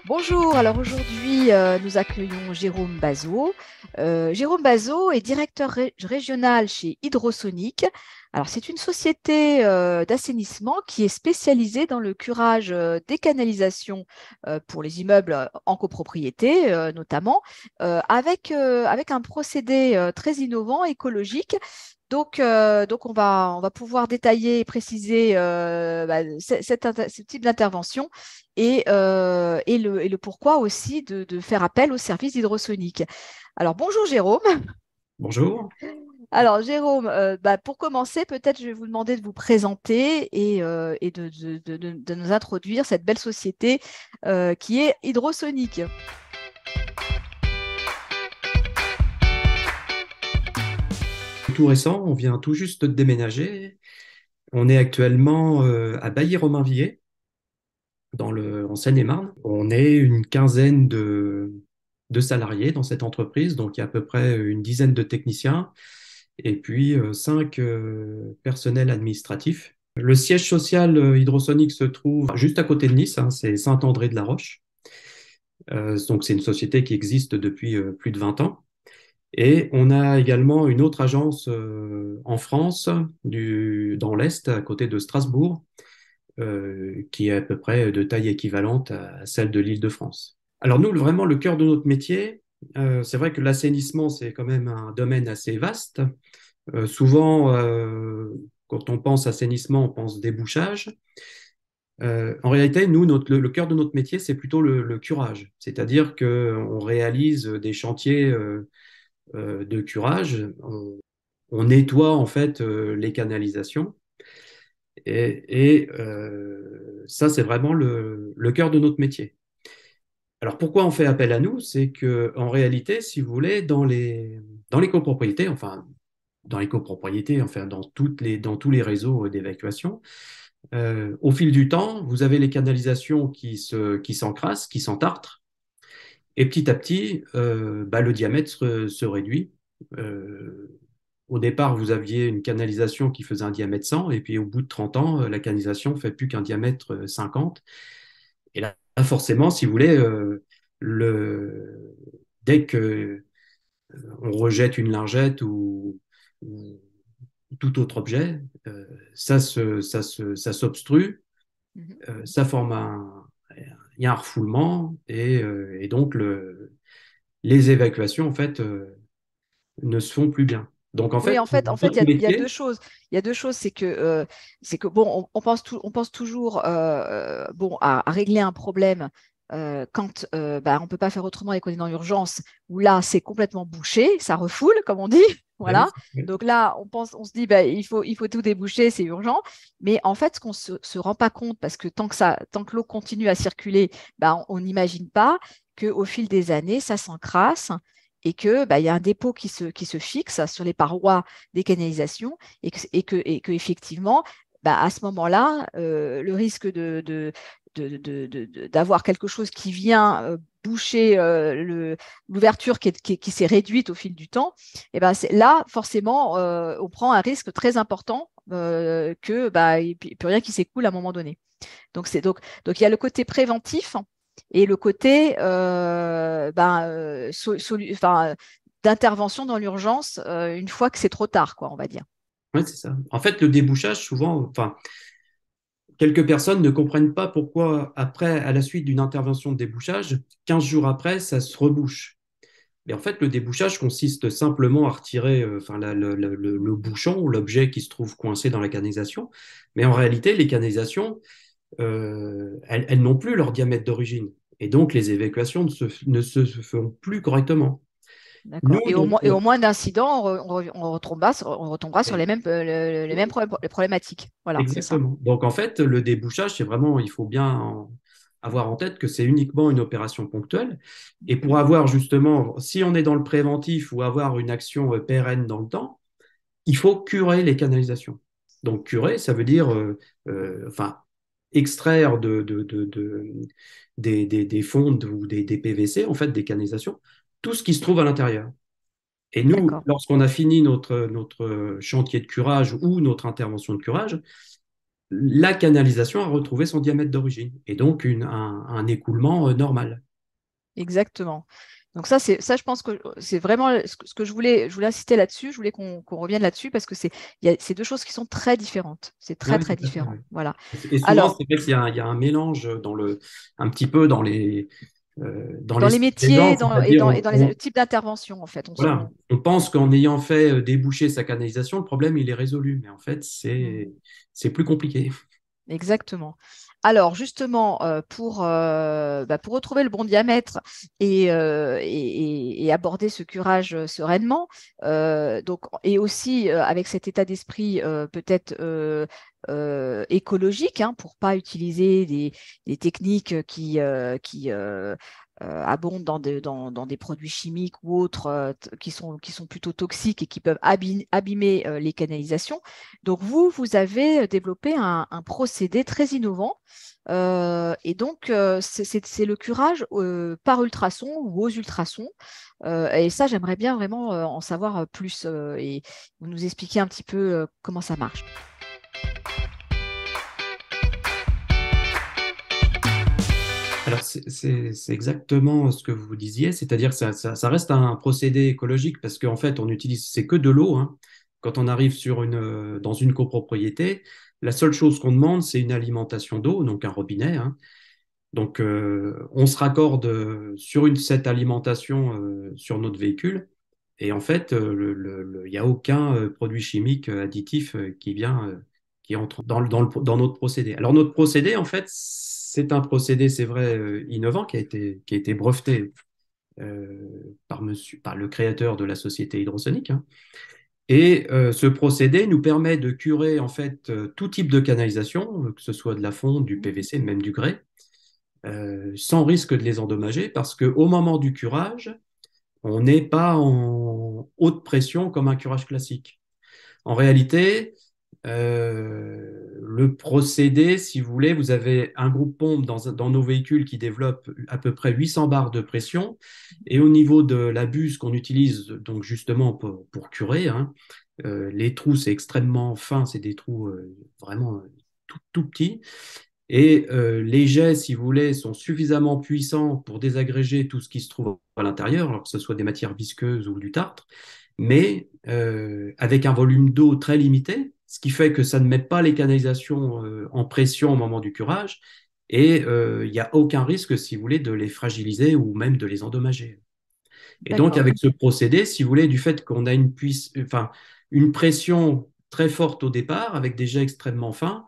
Bonjour, alors aujourd'hui nous accueillons Jérôme Bazot. Jérôme Bazot est directeur régional chez Hydrosonic. Alors c'est une société d'assainissement qui est spécialisée dans le curage des canalisations pour les immeubles en copropriété notamment, avec un procédé très innovant, écologique. Donc on va pouvoir détailler et préciser ce type d'intervention et le pourquoi aussi de faire appel au service hydrosonique. Alors, bonjour Jérôme. Bonjour. Alors, Jérôme, pour commencer, peut-être je vais vous demander de vous présenter et de nous introduire cette belle société qui est hydrosonique. Tout récent, on vient tout juste de déménager. On est actuellement à Bailly-Romainvilliers, en Seine-et-Marne. On est une quinzaine de salariés dans cette entreprise, donc il y a à peu près une dizaine de techniciens et puis cinq personnels administratifs. Le siège social Hydrosonic se trouve juste à côté de Nice, hein, c'est Saint-André-de-la-Roche. Donc c'est une société qui existe depuis plus de 20 ans. Et on a également une autre agence en France, dans l'Est, à côté de Strasbourg, qui est à peu près de taille équivalente à celle de l'Île-de-France. Alors nous, vraiment, le cœur de notre métier, c'est vrai que l'assainissement, c'est quand même un domaine assez vaste. Souvent, quand on pense assainissement, on pense débouchage. En réalité, nous, le cœur de notre métier, c'est plutôt le curage. C'est-à-dire qu'on réalise des chantiers de curage. On nettoie en fait les canalisations et ça, c'est vraiment le cœur de notre métier. Alors pourquoi on fait appel à nous? C'est que en réalité, si vous voulez, dans les copropriétés, enfin dans tous les réseaux d'évacuation, au fil du temps, vous avez les canalisations qui s'encrassent, qui s'entartrent, et petit à petit, le diamètre se réduit. Euh, Au départ, vous aviez une canalisation qui faisait un diamètre 100, et puis au bout de 30 ans, la canalisation ne fait plus qu'un diamètre 50. Et là, forcément, si vous voulez, dès que on rejette une lingette ou tout autre objet, ça s'obstrue, Mhm. ça forme il y a un refoulement, et donc les évacuations, en fait, ne se font plus bien. Donc, en Oui, fait, en fait, notre il y a deux métier, choses. Il y a deux choses, c'est que bon, on pense toujours bon à régler un problème quand on peut pas faire autrement et qu'on est dans l'urgence. Où là, c'est complètement bouché, ça refoule, comme on dit. ah oui, Voilà. Donc là, on se dit, il faut tout déboucher, c'est urgent. Mais en fait, ce qu'on se rend pas compte, parce que tant que l'eau continue à circuler, on n'imagine pas qu'au fil des années, ça s'encrasse et que il y a un dépôt qui se fixe sur les parois des canalisations et que effectivement, à ce moment-là, le risque d'avoir quelque chose qui vient boucher l'ouverture qui s'est réduite au fil du temps, et là, forcément, on prend un risque très important que il n'y peut rien qui s'écoule à un moment donné. Donc il y a le côté préventif et le côté d'intervention dans l'urgence une fois que c'est trop tard, quoi, on va dire. ouais, c'est ça. En fait, le débouchage, souvent, enfin, quelques personnes ne comprennent pas pourquoi, après, à la suite d'une intervention de débouchage, 15 jours après, ça se rebouche. Mais en fait, le débouchage consiste simplement à retirer le bouchon ou l'objet qui se trouve coincé dans la canalisation. Mais en réalité, les canalisations, elles n'ont plus leur diamètre d'origine. Et donc, les évacuations ne se font plus correctement. Nous, D'accord. Et au donc, moins, et au moins d'incidents, on retombera sur les mêmes les problématiques. Voilà, c'est ça. exactement. Donc, en fait, le débouchage, c'est vraiment, il faut bien avoir en tête que c'est uniquement une opération ponctuelle. Et pour avoir justement, si on est dans le préventif ou avoir une action pérenne dans le temps, il faut curer les canalisations. Donc, curer, ça veut dire, enfin, extraire des fonds ou des PVC, en fait, des canalisations, tout ce qui se trouve à l'intérieur. Et nous, D'accord. lorsqu'on a fini notre chantier de curage ou notre intervention de curage, la canalisation a retrouvé son diamètre d'origine et donc un écoulement normal. Exactement. Donc ça, je pense que c'est vraiment ce que je voulais insister là-dessus, je voulais qu'on revienne là-dessus parce que c'est deux choses qui sont très différentes. C'est Oui, très, oui, très tout à fait. Oui. différent. Voilà. Et souvent, Alors, c'est vrai il y a un mélange un petit peu dans dans les l'esprit des gens, métiers c'est-à-dire et dans les types d'intervention, en fait, voilà, on pense qu'en ayant fait déboucher sa canalisation, le problème il est résolu, mais en fait Hmm. c'est plus compliqué. Exactement. Alors, justement, pour retrouver le bon diamètre et aborder ce curage sereinement, donc, et aussi avec cet état d'esprit peut-être écologique, hein, pour pas utiliser des techniques qui abondent dans des produits chimiques ou autres qui sont plutôt toxiques et qui peuvent abîmer les canalisations. Donc, vous avez développé un procédé très innovant. Et donc, c'est le curage par ultrasons ou aux ultrasons. Et ça, j'aimerais bien vraiment en savoir plus et vous nous expliquer un petit peu comment ça marche. Alors c'est exactement ce que vous disiez, c'est-à-dire que ça reste un procédé écologique parce qu'en fait on utilise, c'est que de l'eau, hein. Quand on arrive dans une copropriété, la seule chose qu'on demande, c'est une alimentation d'eau, donc un robinet, hein. Donc, on se raccorde sur cette alimentation sur notre véhicule. Et en fait, il n'y a aucun produit chimique additif qui entre dans notre procédé. Alors, notre procédé, en fait, c'est un procédé, c'est vrai, innovant qui a été breveté par le créateur de la société Hydrosonic, hein. Et ce procédé nous permet de curer, en fait, tout type de canalisation, que ce soit de la fonte, du Mhm. PVC, même du grès sans risque de les endommager, parce qu'au moment du curage, on n'est pas en haute pression comme un curage classique. En réalité, le procédé, si vous voulez, vous avez un groupe pompe dans nos véhicules qui développe à peu près 800 bars de pression, et au niveau de la buse qu'on utilise donc justement pour curer, hein, les trous, c'est extrêmement fin, c'est des trous vraiment tout petits. Et les jets, si vous voulez, sont suffisamment puissants pour désagréger tout ce qui se trouve à l'intérieur, alors que ce soit des matières visqueuses ou du tartre, mais avec un volume d'eau très limité, ce qui fait que ça ne met pas les canalisations en pression au moment du curage, et il n'y a aucun risque, si vous voulez, de les fragiliser ou même de les endommager. Et donc, D'accord, avec ce procédé, si vous voulez, du fait qu'on a une pression très forte au départ, avec des jets extrêmement fins,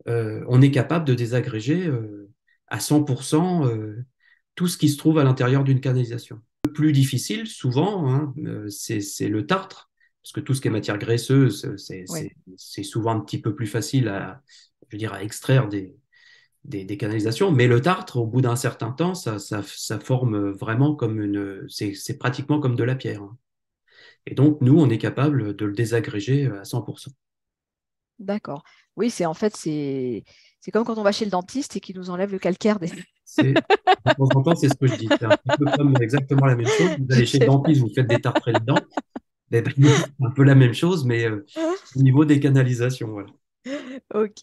on est capable de désagréger à 100% tout ce qui se trouve à l'intérieur d'une canalisation. Le plus difficile, souvent, hein, c'est le tartre, parce que tout ce qui est matière graisseuse, oui, c'est souvent un petit peu plus facile je veux dire, à extraire des canalisations. Mais le tartre, au bout d'un certain temps, ça forme vraiment c'est pratiquement comme de la pierre, hein. Et donc, nous, on est capable de le désagréger à 100%. d'accord. Oui, c'est comme quand on va chez le dentiste et qu'il nous enlève le calcaire des. C'est, de temps en temps, c'est ce que je dis. C'est un petit peu comme exactement la même chose. Vous allez chez le C'est vrai. dentiste, vous faites des tartrées de dents. Eh ben, nous, c'est un peu la même chose, mais au niveau des canalisations, voilà. Ok.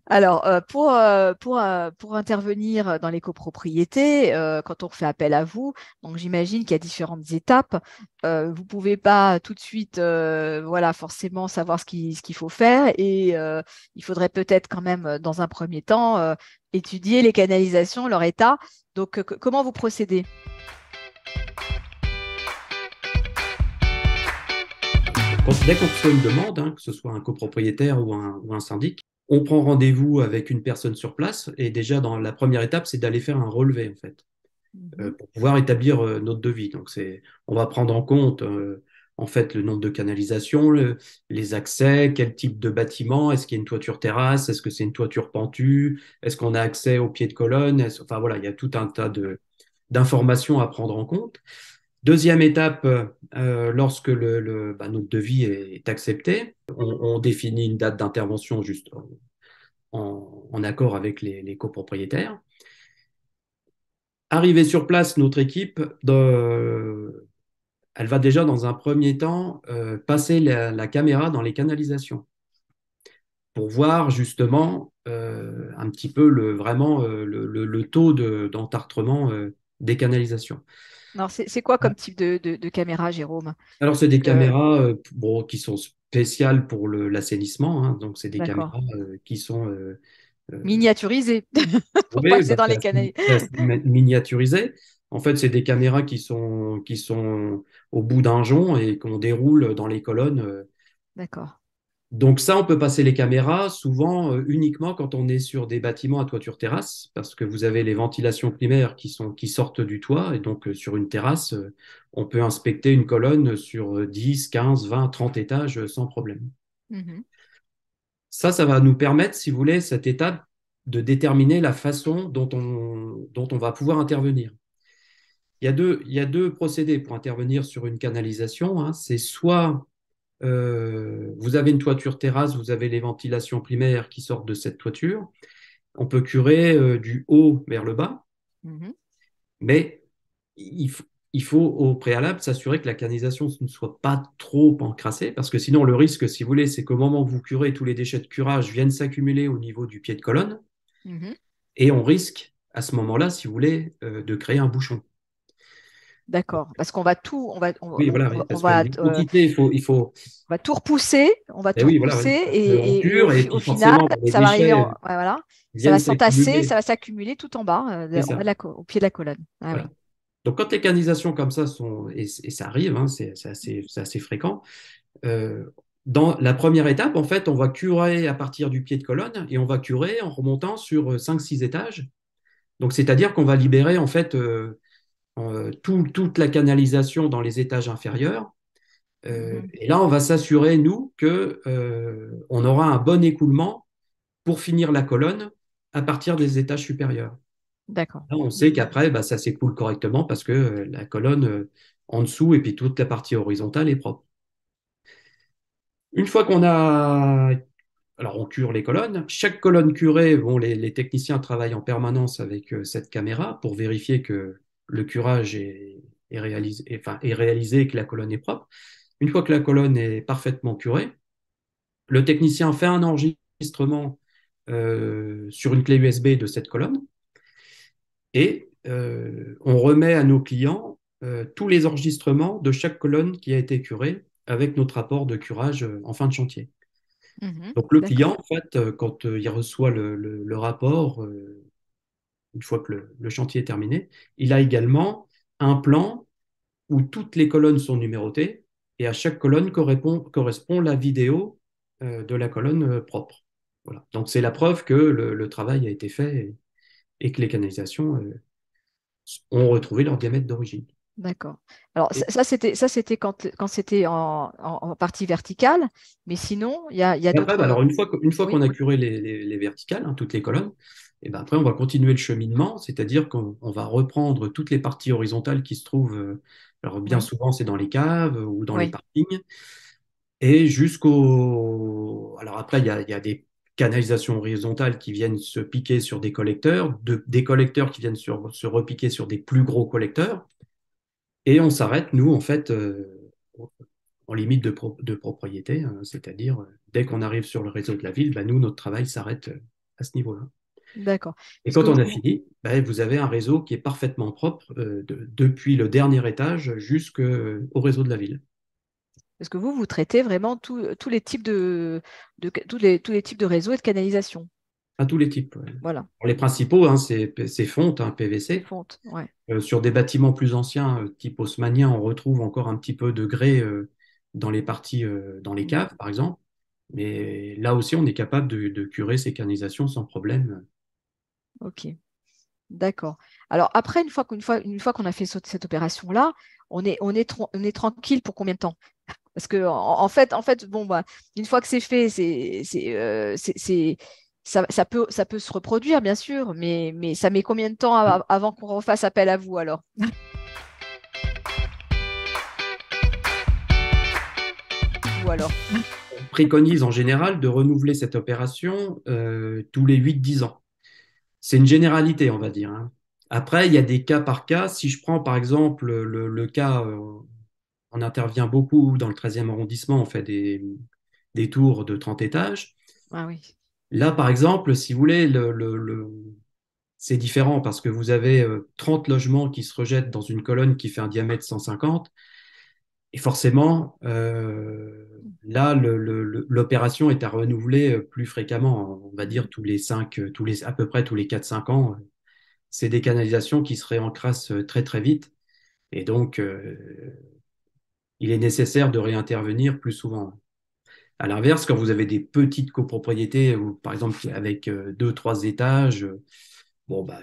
Alors, pour intervenir dans les copropriétés, quand on fait appel à vous, donc j'imagine qu'il y a différentes étapes. Vous ne pouvez pas tout de suite, voilà, forcément savoir ce qu'il faut faire et il faudrait peut-être quand même, dans un premier temps, étudier les canalisations, leur état. Donc, comment vous procédez? Dès qu'on reçoit une demande, hein, que ce soit un copropriétaire ou un syndic, on prend rendez-vous avec une personne sur place. Et déjà, dans la première étape, c'est d'aller faire un relevé, en fait, Mhm. pour pouvoir établir notre devis. Donc, on va prendre en compte en fait le nombre de canalisations, les accès, quel type de bâtiment, est-ce qu'il y a une toiture terrasse, est-ce que c'est une toiture pentue, est-ce qu'on a accès au pied de colonne, enfin voilà, il y a tout un tas d'informations à prendre en compte. Deuxième étape, lorsque notre devis est accepté, on définit une date d'intervention juste en accord avec les copropriétaires. Arrivé sur place, notre équipe, elle va déjà dans un premier temps passer la caméra dans les canalisations pour voir justement un petit peu vraiment le taux d'entartrement des canalisations. Alors, c'est quoi comme type de caméra, Jérôme? Alors, c'est Parce des que, caméras bon, qui sont spéciales pour l'assainissement, hein. Donc, c'est des d'accord. caméras qui sont Miniaturisé pour oui, passer bah, dans les canaux. c'est assez miniaturisé. En fait, c'est des caméras qui sont au bout d'un jonc et qu'on déroule dans les colonnes. D'accord. Donc ça, on peut passer les caméras souvent uniquement quand on est sur des bâtiments à toiture terrasse, parce que vous avez les ventilations primaires qui sortent du toit, et donc sur une terrasse, on peut inspecter une colonne sur 10, 15, 20, 30 étages sans problème. Mhm. Ça va nous permettre, si vous voulez, cette étape de déterminer la façon dont on va pouvoir intervenir. Il y a deux procédés pour intervenir sur une canalisation, hein. C'est soit vous avez une toiture terrasse, vous avez les ventilations primaires qui sortent de cette toiture. On peut curer du haut vers le bas, Mhm. mais il, f- il faut au préalable s'assurer que la canalisation ne soit pas trop encrassée, parce que sinon le risque, si vous voulez, c'est qu'au moment où vous curez, tous les déchets de curage viennent s'accumuler au niveau du pied de colonne, Mhm. et on risque à ce moment-là, si vous voulez, de créer un bouchon. D'accord. Parce qu'on va tout, Oui, voilà, oui, on parce que les quantités, va tout repousser, on va eh tout oui, voilà, repousser oui, parce qu'on et cure, et au puis final, forcément, les ça va arriver déchets ouais, voilà, ça va viennent s'entasser, ça s'accumuler. va s'accumuler tout en bas, C'est en bas ça. au pied de la colonne. Ah oui. Voilà. Donc, quand les canalisations comme ça sont, et ça arrive, hein, c'est assez fréquent, euh, dans la première étape, en fait, on va curer à partir du pied de colonne et on va curer en remontant sur 5, 6 étages. Donc, c'est-à-dire qu'on va libérer, en fait, toute la canalisation dans les étages inférieurs. Mhm. Et là, on va s'assurer, nous, que, on aura un bon écoulement pour finir la colonne à partir des étages supérieurs. D'accord. Là, on sait qu'après, bah, ça s'écoule correctement parce que la colonne en dessous et puis toute la partie horizontale est propre. Une fois qu'on a... Alors, on cure les colonnes. Chaque colonne curée, bon, les techniciens travaillent en permanence avec cette caméra pour vérifier que le curage est réalisé, enfin, est réalisé et que la colonne est propre. Une fois que la colonne est parfaitement curée, le technicien fait un enregistrement sur une clé USB de cette colonne. Et on remet à nos clients tous les enregistrements de chaque colonne qui a été curée avec notre rapport de curage en fin de chantier. Mhm. Donc le D'accord. client, en fait, quand il reçoit le rapport, une fois que le chantier est terminé, il a également un plan où toutes les colonnes sont numérotées et à chaque colonne correspond la vidéo de la colonne propre. Voilà. Donc c'est la preuve que le travail a été fait et que les canalisations ont retrouvé leur diamètre d'origine. D'accord. Alors Et ça c'était quand c'était en partie verticale, mais sinon il y a après, bah, d'autres. alors une fois Oui, qu'on a curé les verticales, hein, toutes les colonnes, et ben après on va continuer le cheminement, c'est-à-dire qu'on va reprendre toutes les parties horizontales qui se trouvent, alors bien oui, souvent c'est dans les caves ou dans les oui. parkings, et jusqu'au... Alors après il y a des canalisations horizontales qui viennent se piquer sur des collecteurs, des collecteurs qui viennent se repiquer sur des plus gros collecteurs, et on s'arrête, nous, en fait, en limite de propriété, hein, c'est-à-dire dès qu'on arrive sur le réseau de la ville, bah, nous, notre travail s'arrête à ce niveau-là. D'accord. Et Parce que quand on a fini, bah, vous avez un réseau qui est parfaitement propre depuis le dernier étage jusqu'au réseau de la ville. vous traitez vraiment tous les types tous les types de réseaux et de canalisation. À tous les types. Ouais. Voilà. Alors, les principaux, hein, c'est fonte, hein, C'est PVC. fonte. Ouais. Sur des bâtiments plus anciens, type haussmannien, on retrouve encore un petit peu de grès dans les parties, dans les Mhm. caves, par exemple. Mais là aussi, on est capable de curer ces canalisations sans problème. Ok. D'accord. Alors après, une fois qu'on a fait cette opération-là, on est tranquille pour combien de temps? Parce que en fait, bon bah, une fois que c'est fait, ça peut se reproduire bien sûr, mais ça met combien de temps avant qu'on refasse appel à vous alors? Ou alors? On préconise en général de renouveler cette opération tous les 8, 10 ans. C'est une généralité, on va dire, hein. Après, il y a des cas par cas. Si je prends par exemple le cas, on intervient beaucoup dans le 13e arrondissement, on fait des tours de 30 étages. Ah oui. Là, par exemple, si vous voulez, c'est différent parce que vous avez 30 logements qui se rejettent dans une colonne qui fait un diamètre 150. Et forcément, là, l'opération est à renouveler plus fréquemment. On va dire tous les 5, à peu près tous les 4 5 ans. C'est des canalisations qui se réencrassent très, très vite. Et donc, il est nécessaire de réintervenir plus souvent. À l'inverse, quand vous avez des petites copropriétés, ou par exemple avec 2 3 étages, bon, bah,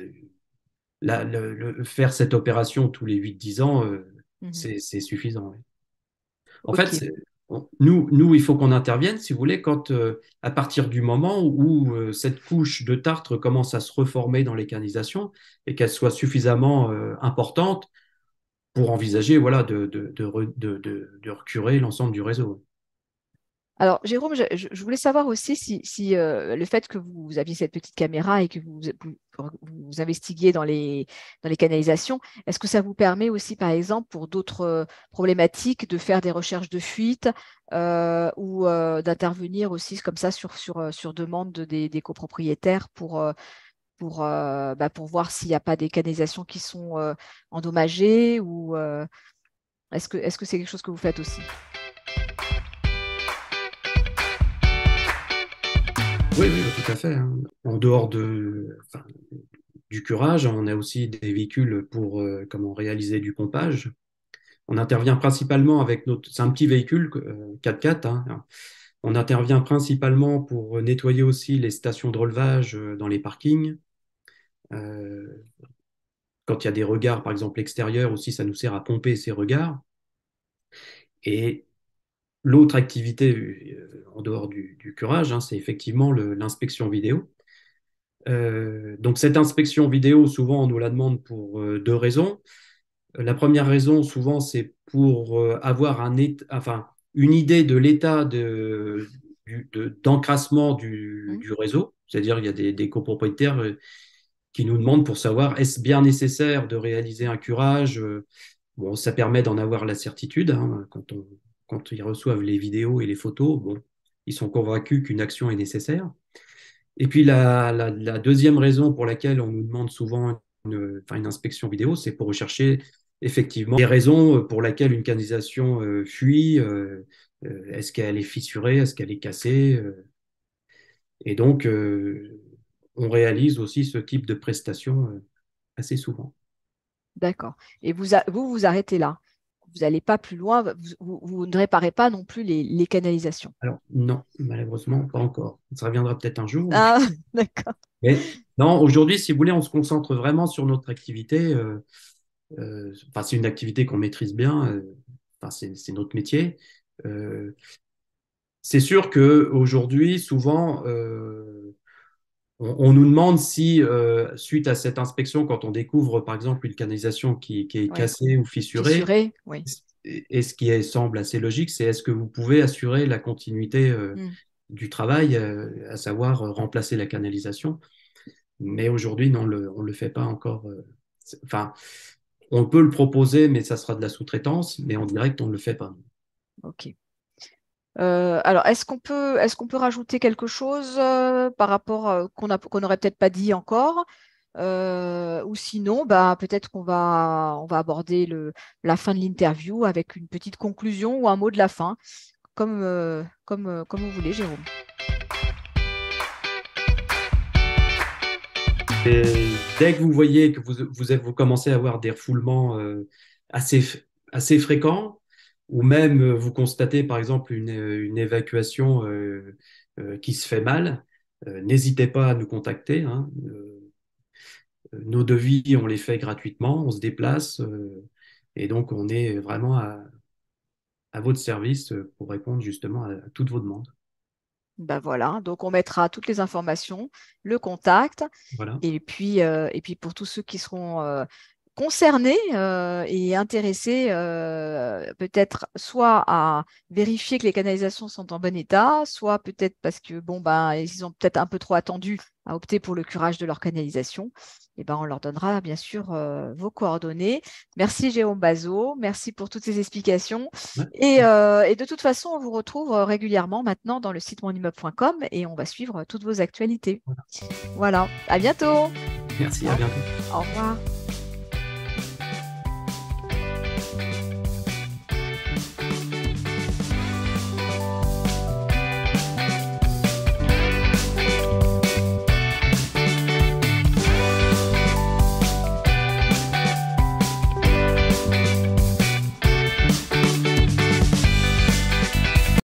là, faire cette opération tous les 8 10 ans, Mhm. c'est suffisant. Oui. En fait, Ok. nous, il faut qu'on intervienne, si vous voulez, quand, à partir du moment où cette couche de tartre commence à se reformer dans les canalisations et qu'elle soit suffisamment importante pour envisager voilà, de recurer l'ensemble du réseau. Alors, Jérôme, je voulais savoir aussi si le fait que vous aviez cette petite caméra et que vous investiguiez dans les canalisations, est-ce que ça vous permet aussi, par exemple, pour d'autres problématiques, de faire des recherches de fuite ou d'intervenir aussi comme ça sur demande des copropriétaires pour voir s'il n'y a pas des canalisations qui sont endommagées ou est-ce que c'est quelque chose que vous faites aussi? Oui, oui, tout à fait, hein. En dehors enfin, du curage, on a aussi des véhicules pour comment réaliser du pompage. On intervient principalement avec c'est un petit véhicule 4x4, hein. On intervient principalement pour nettoyer aussi les stations de relevage dans les parkings. Euh, Quand il y a des regards, par exemple extérieurs aussi, ça nous sert à pomper ces regards. Et l'autre activité en dehors du curage, hein, c'est effectivement l'inspection vidéo. Donc cette inspection vidéo, souvent, on nous la demande pour 2 raisons. La première raison, souvent, c'est pour avoir enfin, une idée de l'état d'encrassement Hmm. du réseau. C'est-à-dire, il y a des copropriétaires qui nous demandent pour savoir est-ce bien nécessaire de réaliser un curage. Bon, ça permet d'en avoir la certitude, hein, quand ils reçoivent les vidéos et les photos. Bon, ils sont convaincus qu'une action est nécessaire. Et puis la deuxième raison pour laquelle on nous demande souvent enfin, une inspection vidéo, c'est pour rechercher effectivement les raisons pour lesquelles une canalisation fuit. Est-ce qu'elle est fissurée? Est-ce qu'elle est cassée? Et donc, on réalise aussi ce type de prestations assez souvent. D'accord. Et vous arrêtez là. Vous n'allez pas plus loin. Vous ne réparez pas non plus les canalisations. Alors, non, malheureusement, pas encore. Ça reviendra peut-être un jour. Ah, d'accord. Mais non, aujourd'hui, si vous voulez, on se concentre vraiment sur notre activité. Enfin, c'est une activité qu'on maîtrise bien. Enfin, c'est notre métier. Euh, c'est sûr que aujourd'hui, souvent, on nous demande si, suite à cette inspection, quand on découvre, par exemple, une canalisation qui est Oui. cassée ou fissurée, Fissuré, oui. et ce qui semble assez logique, c'est est-ce que vous pouvez assurer la continuité Hmm. du travail, à savoir remplacer la canalisation. Mais aujourd'hui, non, on le fait pas encore. Enfin, on peut le proposer, mais ça sera de la sous-traitance, mais en direct, on ne le fait pas. OK. Alors, est-ce qu'on peut rajouter quelque chose par rapport qu'on n'aurait peut-être pas dit encore? Ou sinon, bah, peut-être on va aborder la fin de l'interview avec une petite conclusion ou un mot de la fin, comme vous voulez, Jérôme. Et dès que vous voyez que vous commencez à avoir des refoulements assez, assez fréquents, ou même vous constatez par exemple une évacuation qui se fait mal, n'hésitez pas à nous contacter, hein. Nos devis, on les fait gratuitement, on se déplace, et donc on est vraiment à votre service pour répondre justement à toutes vos demandes. Ben voilà, donc on mettra toutes les informations, le contact, Voilà. et puis pour tous ceux qui seront concernés et intéressés peut-être soit à vérifier que les canalisations sont en bon état, soit peut-être parce que bon ben ils ont peut-être un peu trop attendu à opter pour le curage de leur canalisation. Et ben on leur donnera bien sûr vos coordonnées. Merci Jérôme Bazot, merci pour toutes ces explications. Ouais. Et de toute façon, on vous retrouve régulièrement maintenant dans le site monimmeuble.com et on va suivre toutes vos actualités. Voilà. Voilà, à bientôt. Merci, Au à bientôt. au revoir.